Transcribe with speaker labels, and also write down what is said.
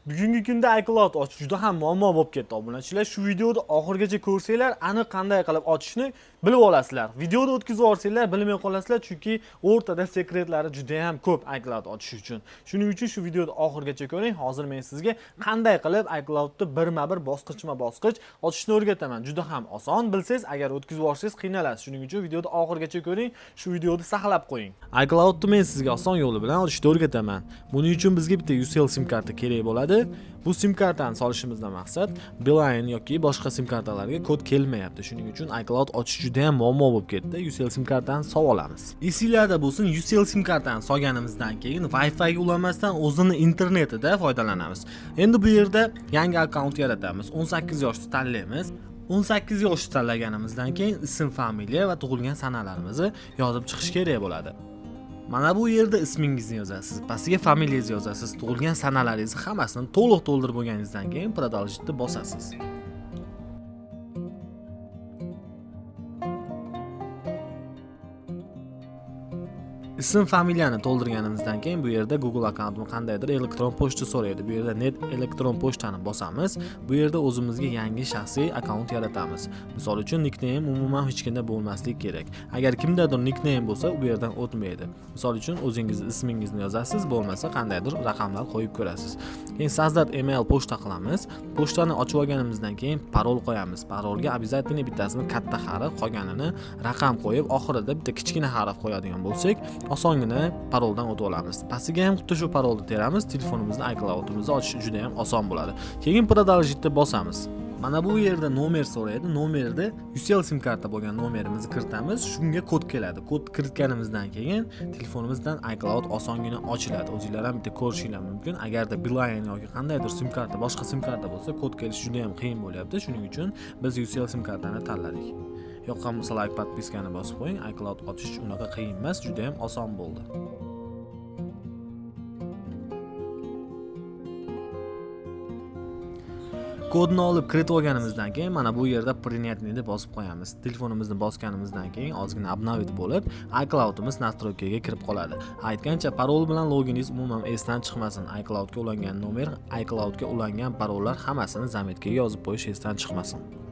Speaker 1: Bugungi kunda iCloud ochish juda ham muammo bo'lib ketdi obunachilar. Shu videoni oxirigacha ko'rsanglar, aniq qanday qilib ochishni bilib olasizlar. Videoni o'tkazib yuborsanglar, bilmay qolasizlar, chunki o'rtada sekretlari juda ham ko'p iCloud ochish uchun. Shuning uchun shu videoni oxirigacha ko'ring. Hozir men sizga qanday qilib iCloudni birma-bir bosqichma-bosqich ochishni o'rgataman. Juda ham oson. Bilsangiz, agar o'tkazib yuborsangiz qiynalasiz. Shuning uchun videoni oxirigacha ko'ring. Shu videoni saqlab qo'ying. iCloudni men sizga oson yo'li bilan ochishni o'rgataman. Buning uchun bizga bitta UCL sim karta kerak bo'ladi. Bu sim kartani solishimizdan maqsad Beeline yoki boshqa sim kartalarga kod kelmayapti. Shuning uchun iCloud ochish juda ham muammo bo'lib ketdi. UCL sim kartani solib olamiz. Esinglarda bo'lsin, UCL sim kartani solganimizdan keyin Wi-Fi ga ulanmasdan o'zini internetida foydalanamiz. Endi bu yerda yangi akkaunt yaratamiz. 18 yoshni tanlaymiz. 18 yosh tanlaganimizdan keyin ism, familiya va tug'ilgan sanalarimizni yozib chiqish kerak bo'ladi. Mana bu yerda ismingizni yozasiz, pastiga familiyangizni yozasiz, tug'ilgan sanalaringizni hammasini to'liq to'ldirib bo'lganingizdan keyin продолжitni bosasiz. Ism, familiyani to'ldirganimizdan keyin bu yerda Google akkauntni qandaydir elektron pochta so'raydi. Bu yerda net elektron pochtani bosamiz. Bu yerda o'zimizga yangi shaxsiy akkaunt yaratamiz. Misol uchun nickname umuman hech kimda bo'lmasligi kerak. Agar kimdadir nickname bo'lsa, bu yerdan o'tmaydi. Misol uchun o'zingizni ismingizni yozasiz, bo'lmasa qandaydir raqamlar qo'yib ko'rasiz. Keyin sozdat email pochta qilamiz. Pochtani ochib olganimizdan keyin parol qo'yamiz. Parolga обязательно bittasini katta harf, qolganini raqam qo'yib, oxirida bitta kichkina harf qo'yadigan bo'lsak, osongina paroldan o'tib olamiz. Pastiga ham xuddi shu parolni teramiz, telefonimizni iCloud'imizni ochish juda ham oson bo'ladi. Keyin продолжitni bosamiz. Mana bu yerda nomer so'raydi. Nomerda UCL sim karta bo'lgan nomerimizni kiritamiz. Shunga kod keladi. Kod kiritganimizdan keyin telefonimizdan iCloud osongina ochiladi. O'zingizlar ham bitta ko'rishinglar mumkin. Agarda Beeline yoki qandaydir sim karta, boshqa sim karta bo'lsa, kod kelishi juda ham qiyin bo'lyapti. Shuning uchun biz UCL sim kartani tanladik. Yoqqan bo'lsa like, podpiskani bosib qo'ying. iCloud ochish unaqa qiyin emas, juda ham oson bo'ldi. Kodni olib kiritib olganimizdan keyin mana bu yerda принятныйni bosib qo'yamiz. Telefonimizni bosganimizdan keyin ozgina обновить bo'lib, iCloud'imiz настройкаga kirib qoladi. Aytgancha parol bilan loginingiz umuman esdan chiqmasin. iCloud'ga ulangan nomer, iCloud'ga ulangan parollar hammasini zametkaga yozib qo'yish esdan chiqmasin.